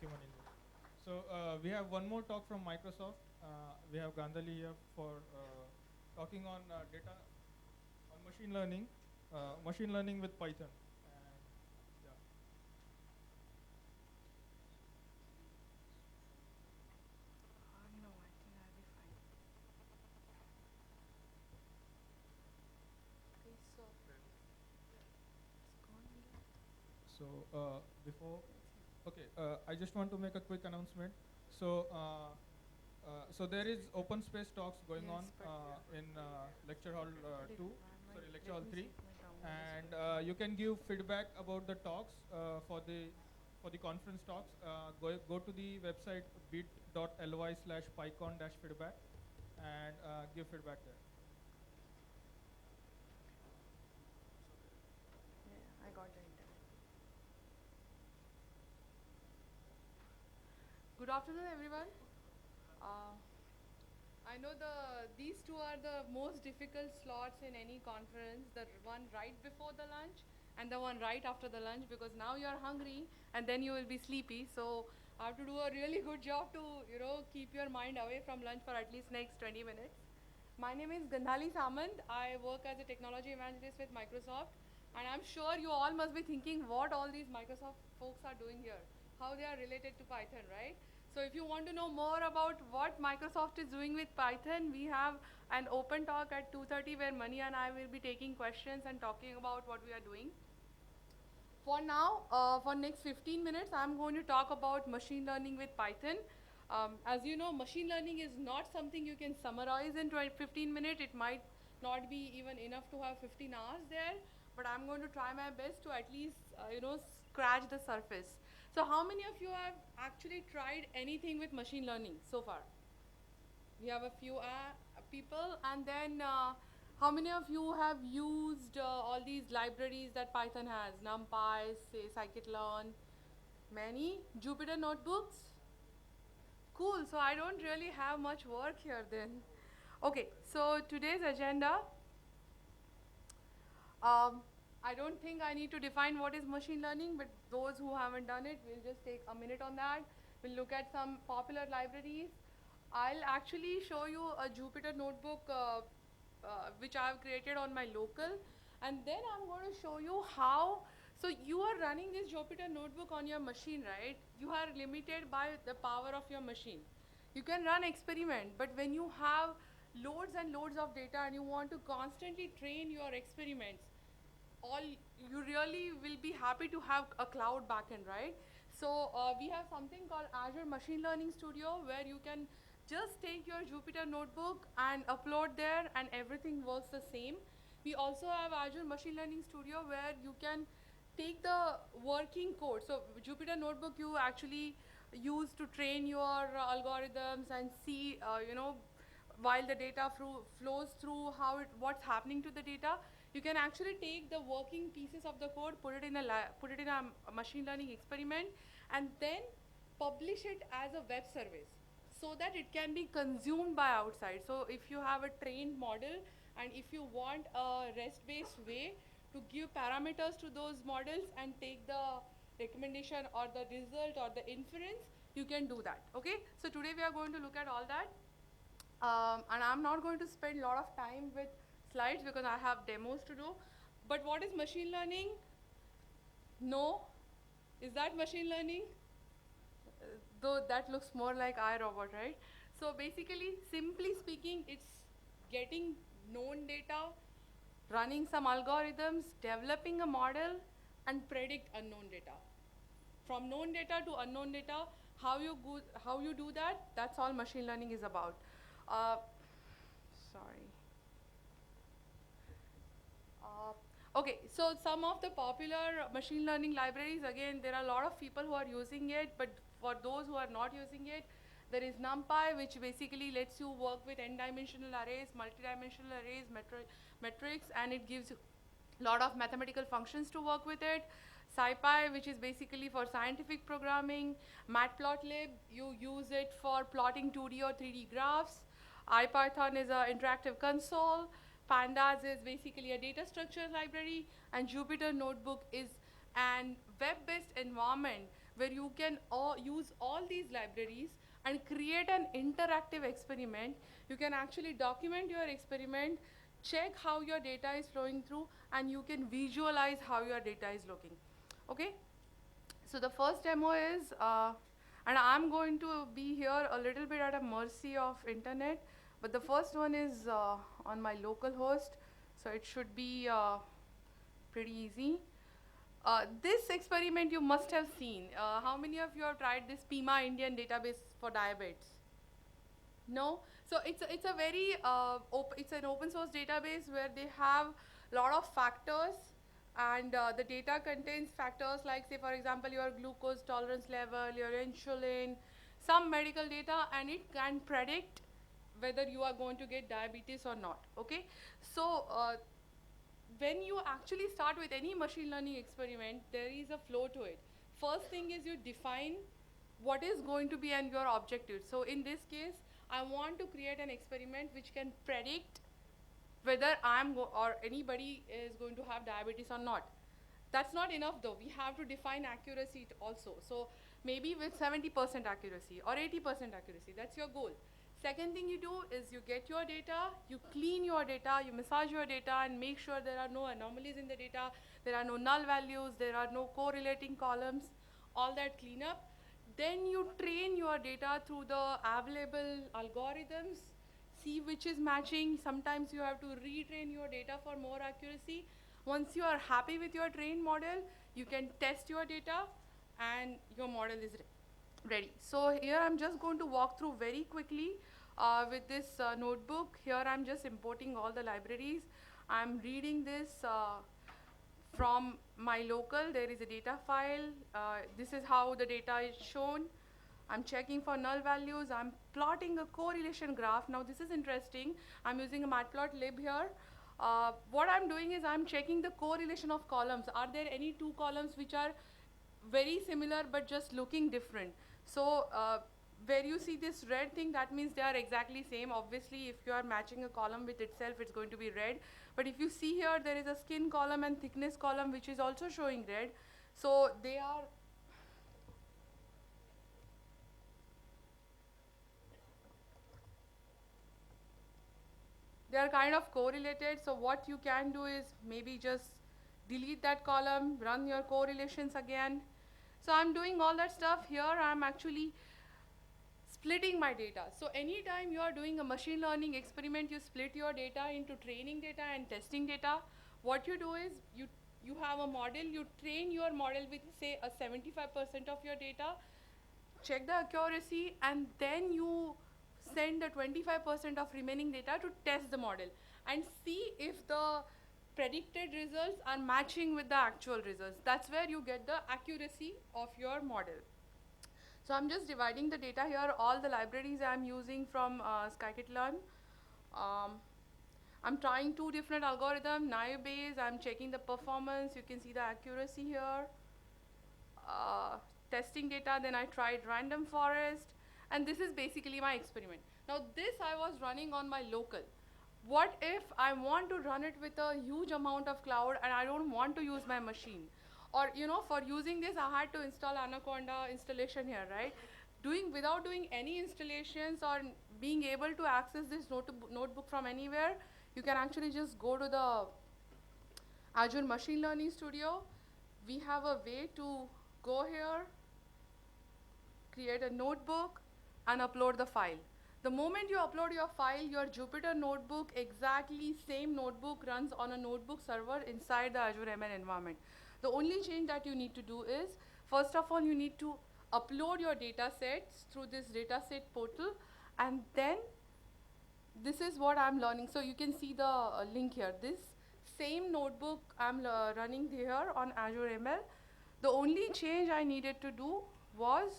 acumen in this. So we have one more talk from Microsoft. We have Gandhali here for talking on data on machine learning with Python. And yeah. No, I think I'll be fine. Okay, so it's gone. So before, okay, I just want to make a quick announcement. So so there is open space talks going Yes, on but in lecture hall let, 2, my, sorry, lecture let hall me see 3, if my download is and working. you can give feedback about the talks for the conference talks. Go to the website bit.ly/pycon-feedback and give feedback there. Yeah, I got the internet. Good afternoon, everyone. Uh, I know these two are the most difficult slots in any conference, the one right before the lunch and the one right after the lunch, because now you are hungry and then you will be sleepy. So I have to do a really good job to, keep your mind away from lunch for at least next 20 minutes. My name is Gandhali Samant. I work as a technology evangelist with Microsoft. And I'm sure you all must be thinking what all these Microsoft folks are doing here, how they are related to Python, right? So if you want to know more about what Microsoft is doing with Python, we have an open talk at 2:30 where Mani and I will be taking questions and talking about what we are doing. For now, for next 15 minutes, I'm going to talk about machine learning with Python. As you know, machine learning is not something you can summarize in 15 minutes. It might not be even enough to have 15 hours there, but I'm going to try my best to at least, scratch the surface. So how many of you have actually tried anything with machine learning so far? We have a few people, and then how many of you have used all these libraries that Python has? NumPy, say scikit-learn, many? Jupyter notebooks? Cool, so I don't really have much work here then. Okay, so today's agenda, um, I don't think I need to define what is machine learning, but those who haven't done it, we'll just take a minute on that. We'll look at some popular libraries. I'll actually show you a Jupyter notebook which I've created on my local, and then I'm going to show you how. So you are running this Jupyter notebook on your machine, right? You are limited by the power of your machine. You can run experiment, but when you have loads and loads of data and you want to constantly train your experiments, all you really will be happy to have a cloud backend, right? So we have something called Azure Machine Learning Studio where you can just take your Jupyter notebook and upload there and everything works the same. We also have Azure Machine Learning Studio where you can take the working code. So Jupyter notebook you actually use to train your algorithms and see, while the data flows through what's happening to the data, you can actually take the working pieces of the code, put it in a machine learning experiment, and then publish it as a web service so that it can be consumed by outside. So if you have a trained model and if you want a REST-based way to give parameters to those models and take the recommendation or the result or the inference, you can do that. Okay, so today we are going to look at all that. And I'm not going to spend a lot of time with slides because I have demos to do. But what is machine learning? No. Is that machine learning? Though that looks more like iRobot, right? So basically, simply speaking, it's getting known data, running some algorithms, developing a model, and predict unknown data. From known data to unknown data, how you do that, that's all machine learning is about. Uh, Sorry. Okay, so some of the popular machine learning libraries, again, there are a lot of people who are using it, but for those who are not using it, there is NumPy, which basically lets you work with n-dimensional arrays, multi-dimensional arrays, metrics, and it gives you a lot of mathematical functions to work with it. SciPy, which is basically for scientific programming. Matplotlib, you use it for plotting 2D or 3D graphs. IPython is an interactive console. Pandas is basically a data structure library. And Jupyter Notebook is an web-based environment where you can use all these libraries and create an interactive experiment. You can actually document your experiment, check how your data is flowing through, and you can visualize how your data is looking. Okay? So the first demo is, and I'm going to be here a little bit at a mercy of internet, but the first one is on my local host, so it should be pretty easy. This experiment you must have seen. How many of you have tried this PIMA Indian database for diabetes? No? So it's a very, it's an open source database where they have a lot of factors, and the data contains factors like, say for example, your glucose tolerance level, your insulin, some medical data, and it can predict whether you are going to get diabetes or not. Okay? So when you actually start with any machine learning experiment, there is a flow to it. First thing is you define what is going to be and your objective. So in this case, I want to create an experiment which can predict whether or anybody is going to have diabetes or not. That's not enough though. We have to define accuracy also. So maybe with 70% accuracy or 80% accuracy, that's your goal. Second thing you do is you get your data, you clean your data, you massage your data and make sure there are no anomalies in the data, there are no null values, there are no correlating columns, all that cleanup. Then you train your data through the available algorithms, see which is matching. Sometimes you have to retrain your data for more accuracy. Once you are happy with your trained model, you can test your data and your model is ready. So here I'm just going to walk through very quickly with this notebook. Here I'm just importing all the libraries. I'm reading this from my local. There is a data file. This is how the data is shown. I'm checking for null values. I'm plotting a correlation graph. Now this is interesting. I'm using a matplotlib here. What I'm doing is I'm checking the correlation of columns. Are there any two columns which are very similar but just looking different? So where you see this red thing, that means they are exactly same. Obviously, if you are matching a column with itself, it's going to be red. But if you see here, there is a skin column and thickness column which is also showing red. So they are kind of correlated. So what you can do is maybe just delete that column, run your correlations again. So I'm doing all that stuff here. I'm actually splitting my data. So anytime you are doing a machine learning experiment, you split your data into training data and testing data. What you do is you have a model, you train your model with say a 75% of your data, check the accuracy, and then you send the 25% of remaining data to test the model and see if the predicted results are matching with the actual results. That's where you get the accuracy of your model. So I'm just dividing the data here. All the libraries I'm using from scikit-learn. I'm trying two different algorithms, naive Bayes. I'm checking the performance. You can see the accuracy here. Testing data, then I tried random forest. And this is basically my experiment. Now this I was running on my local. What if I want to run it with a huge amount of cloud and I don't want to use my machine? Or for using this, I had to install Anaconda installation here, right? Without doing any installations or being able to access this notebook from anywhere, you can actually just go to the Azure Machine Learning Studio. We have a way to go here, create a notebook, and upload the file. The moment you upload your file, your Jupyter notebook, exactly same notebook runs on a notebook server inside the Azure ML environment. The only change that you need to do is, first of all, you need to upload your data sets through this dataset portal, and then this is what I'm learning. So you can see the link here. This same notebook I'm running here on Azure ML. The only change I needed to do was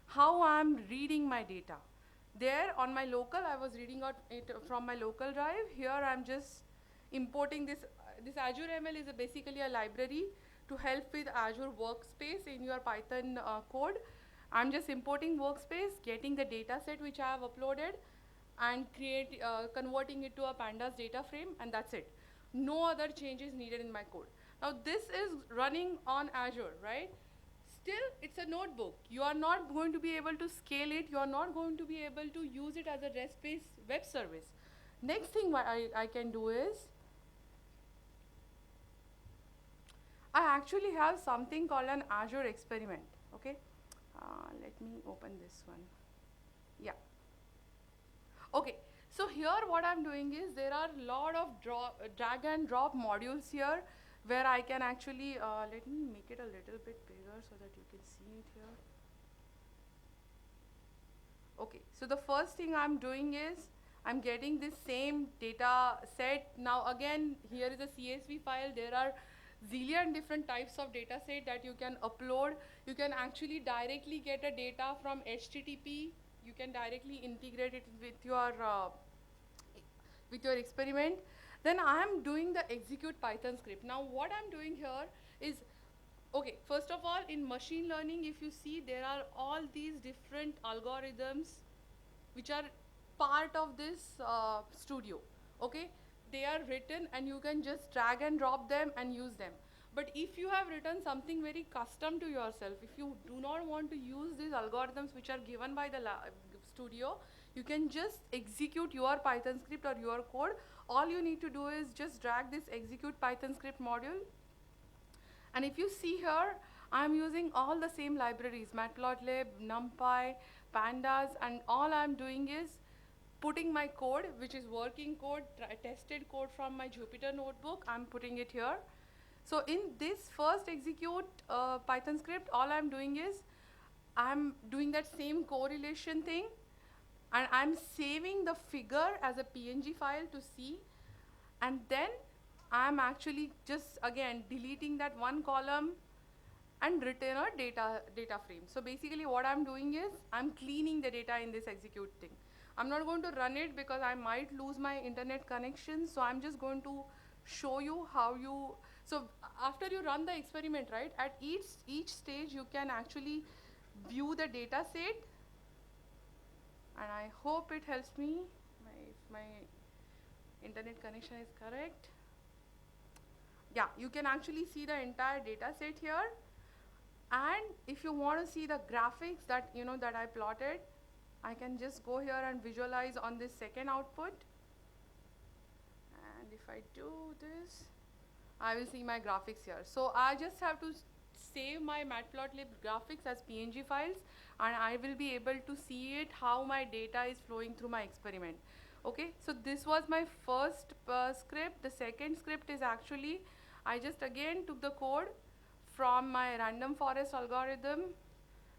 how I'm reading my data. There on my local, I was reading out it from my local drive. Here I'm just importing this. This Azure ML is basically a library to help with Azure Workspace in your Python code. I'm just importing Workspace, getting the data set which I have uploaded, and converting it to a pandas data frame, and that's it. No other changes needed in my code. Now this is running on Azure, right? still it's a notebook. You are not going to be able to scale it. You are not going to be able to use it as a REST-based web service. Next thing what I can do is, I actually have something called an Azure experiment. Okay, let me open this one. Yeah. Okay, so here what I'm doing is there are a lot of drag and drop modules here where I can actually, let me make it a little bit bigger so that you can see it here. Okay, so the first thing I'm doing is I'm getting this same data set. Now again, here is a CSV file. There are zillion different types of data set that you can upload. You can actually directly get a data from HTTP. You can directly integrate it with your experiment. Then I am doing the execute Python script. Now what I'm doing here is, okay, first of all, in machine learning, if you see, there are all these different algorithms which are part of this studio. Okay, they are written and you can just drag and drop them and use them. But if you have written something very custom to yourself, if you do not want to use these algorithms which are given by the studio, you can just execute your Python script or your code. All you need to do is just drag this execute Python script module. And if you see here, I'm using all the same libraries, Matplotlib, NumPy, Pandas, and all I'm doing is putting my code, which is working code, tested code from my Jupyter notebook, I'm putting it here. So in this first execute Python script, all I'm doing is I'm doing that same correlation thing, and I'm saving the figure as a PNG file to see, and then I'm actually just again deleting that one column and return a data frame. So basically what I'm doing is I'm cleaning the data in this execute thing. I'm not going to run it because I might lose my internet connection, so I'm just going to show you how you, so after you run the experiment, right, at each stage you can actually view the data set, and I hope it helps me, if my internet connection is correct. Yeah, you can actually see the entire data set here. And if you want to see the graphics that that I plotted, I can just go here and visualize on this second output. And if I do this, I will see my graphics here. So I just have to save my Matplotlib graphics as PNG files, and I will be able to see it how my data is flowing through my experiment. Okay, so this was my first script. The second script is actually, I just again took the code from my random forest algorithm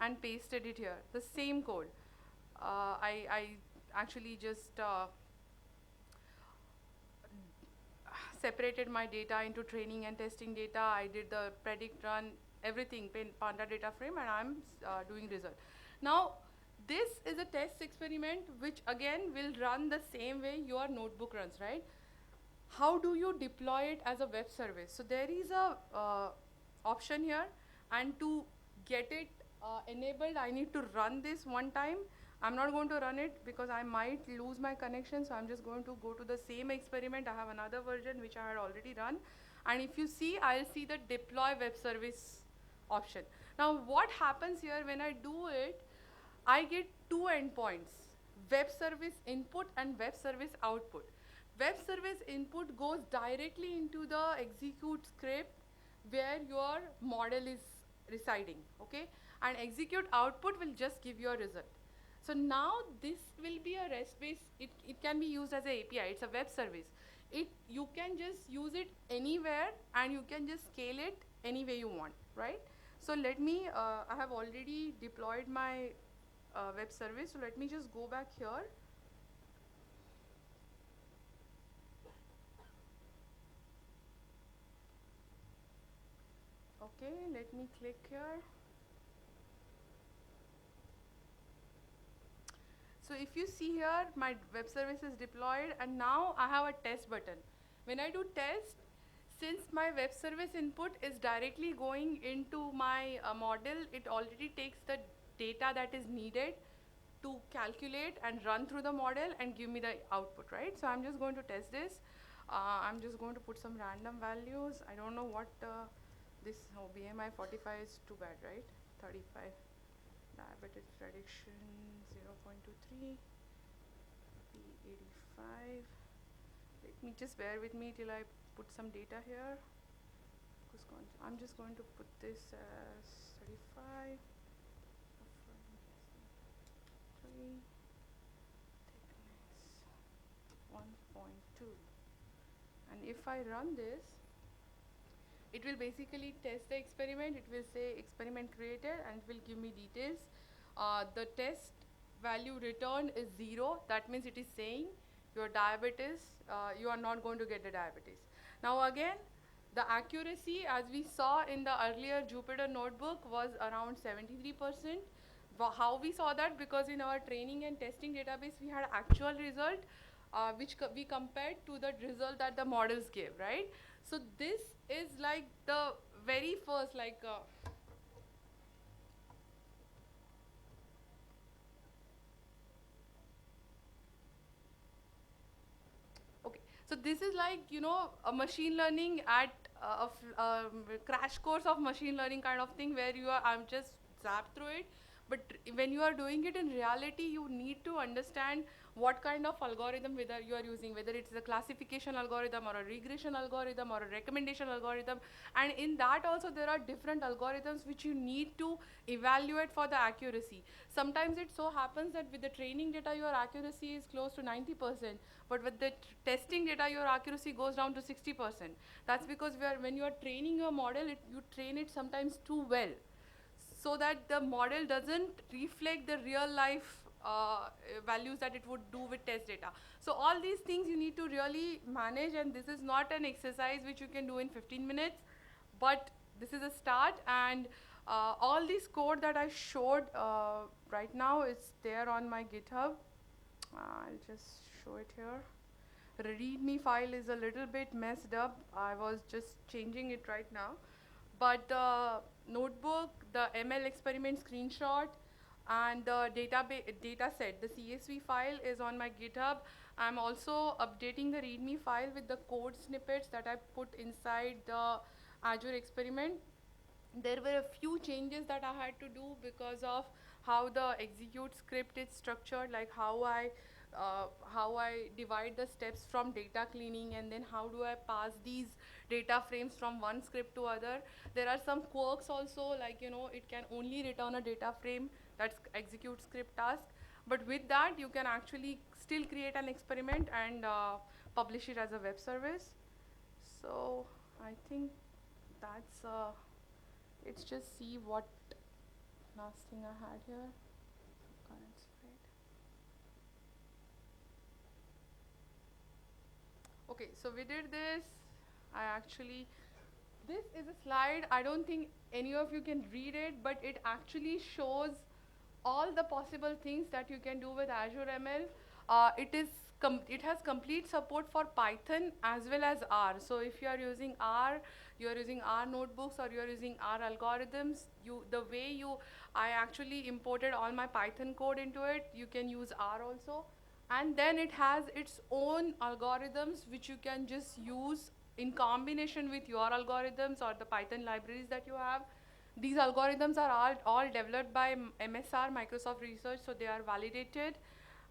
and pasted it here, the same code. I actually just separated my data into training and testing data. I did the predict, run, everything, Panda data frame, and I'm doing result. Now, this is a test experiment which again will run the same way your notebook runs, right? How do you deploy it as a web service? So there is a option here, and to get it enabled, I need to run this one time. I'm not going to run it because I might lose my connection, so I'm just going to go to the same experiment. I have another version which I had already run, and if you see, I'll see the deploy web service option. Now what happens here when I do it, I get two endpoints, web service input and web service output. Web service input goes directly into the execute script where your model is residing, okay? And execute output will just give you a result. So now this will be a REST-based, it can be used as an API, it's a web service. You can just use it anywhere, and you can just scale it any way you want, right? So let me, I have already deployed my web service, so let me just go back here. Okay, let me click here. So if you see here, my web service is deployed, and now I have a test button. When I do test, since my web service input is directly going into my model, it already takes the data that is needed to calculate and run through the model and give me the output, right? So I'm just going to test this. I'm just going to put some random values. I don't know what this BMI 45 is too bad, right? 35. Diabetes prediction 0.23. P85. Let me just bear with me till I put some data here. I'm just going to put this as 35. 3. Thickness 1.2. And if I run this, it will basically test the experiment. It will say experiment created and it will give me details. The test value returned is 0. That means it is saying your diabetes, you are not going to get the diabetes. Now again, the accuracy as we saw in the earlier Jupyter notebook was around 73%. How we saw that? Because in our training and testing database we had actual result which we compared to the result that the models gave, right? So this is like the very first okay, so this is like, you know, a machine learning at crash course of machine learning kind of thing where I'm just zapped through it. But when you are doing it in reality, you need to understand what kind of algorithm whether you are using, whether it's a classification algorithm or a regression algorithm or a recommendation algorithm. And in that also there are different algorithms which you need to evaluate for the accuracy. Sometimes it so happens that with the training data your accuracy is close to 90%, but with the testing data your accuracy goes down to 60%. That's because when you are training your model, you train it sometimes too well, so that the model doesn't reflect the real life values that it would do with test data. So all these things you need to really manage, and this is not an exercise which you can do in 15 minutes, but this is a start. And all this code that I showed right now is there on my GitHub. I'll just show it here. The README file is a little bit messed up. I was just changing it right now. But the notebook, the ML experiment screenshot, and the data set, the CSV file is on my GitHub. I'm also updating the README file with the code snippets that I put inside the Azure experiment. There were a few changes that I had to do because of how the execute script is structured, like how I divide the steps from data cleaning, and then how do I pass these data frames from one script to other. There are some quirks also, like, you know, it can only return a data frame that's execute script task. But with that, you can actually still create an experiment and publish it as a web service. So I think that's, let's just see what last thing I had here. Current slide. Okay, so we did this. This is a slide, I don't think any of you can read it, but it actually shows all the possible things that you can do with Azure ML. It has complete support for Python as well as R. So if you are using R, you are using R notebooks, or you are using R algorithms, I actually imported all my Python code into it. You can use R also. And then it has its own algorithms which you can just use in combination with your algorithms or the Python libraries that you have. These algorithms are all developed by MSR, Microsoft Research, so they are validated.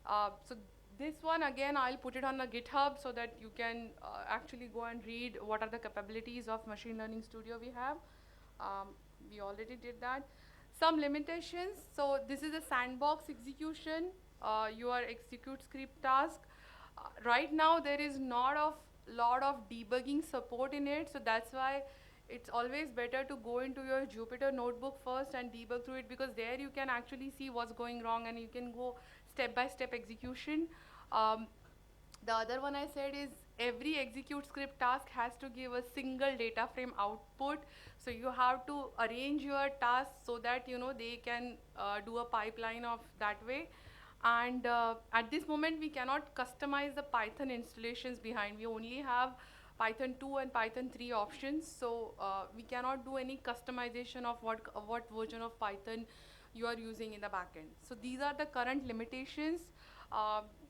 So this one, again, I'll put it on the GitHub so that you can actually go and read what are the capabilities of Machine Learning Studio we have. We already did that. Some limitations. So this is a sandbox execution. Your execute script task. Right now, there is not a lot of debugging support in it, so that's why it's always better to go into your Jupyter notebook first and debug through it, because there you can actually see what's going wrong and you can go step-by-step execution. The other one I said is every execute script task has to give a single data frame output. So you have to arrange your tasks so that, you know, they can do a pipeline of that way. And at this moment, we cannot customize the Python installations behind. We only have Python 2 and Python 3 options. So we cannot do any customization of what version of Python you are using in the backend. So these are the current limitations.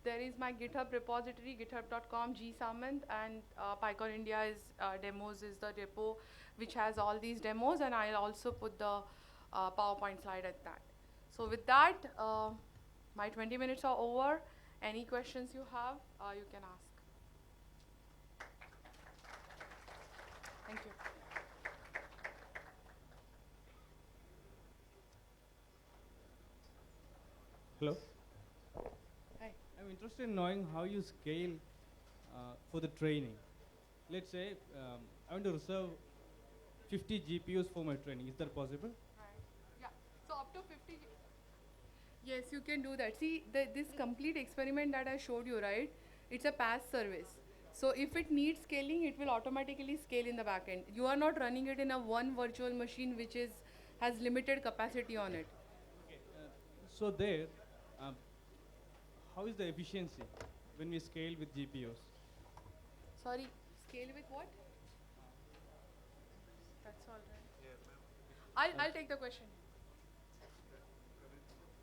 There is my GitHub repository, github.com gsamant, and PyCon India is demos is the repo which has all these demos, and I'll also put the PowerPoint slide at that. So with that, my 20 minutes are over. Any questions you have, you can ask. Thank you. Hello. Hi. I'm interested in knowing how you scale for the training. Let's say I want to reserve 50 GPUs for my training. Is that possible? Right. Yeah. So up to 50. Yes, you can do that. See, this complete experiment that I showed you, right? It's a PaaS service. So if it needs scaling, it will automatically scale in the backend. You are not running it in a one virtual machine which has limited capacity on it. Okay. So there, um, how is the efficiency when we scale with GPUs? Sorry, scale with what? That's all right. I'll take the question.